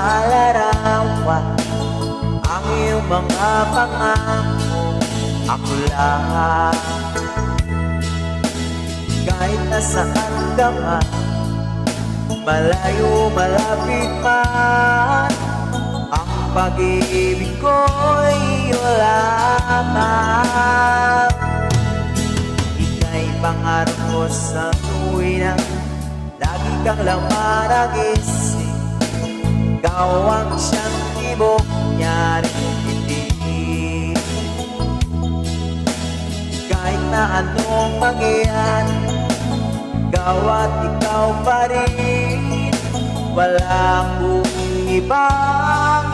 larawan ang iyong mga pangako. Ako lang, kahit nasaan ka man, malayo malapit man, ang pag-ibig ko'y iyo lamang. Ika'y pangarap ko sa tuwin na lagi kang laman ang isip. Ikaw ang siyang tibok niya rin titig. Kahit na anong mangyayari, ikaw at ikaw pa rin. Wala akong ibang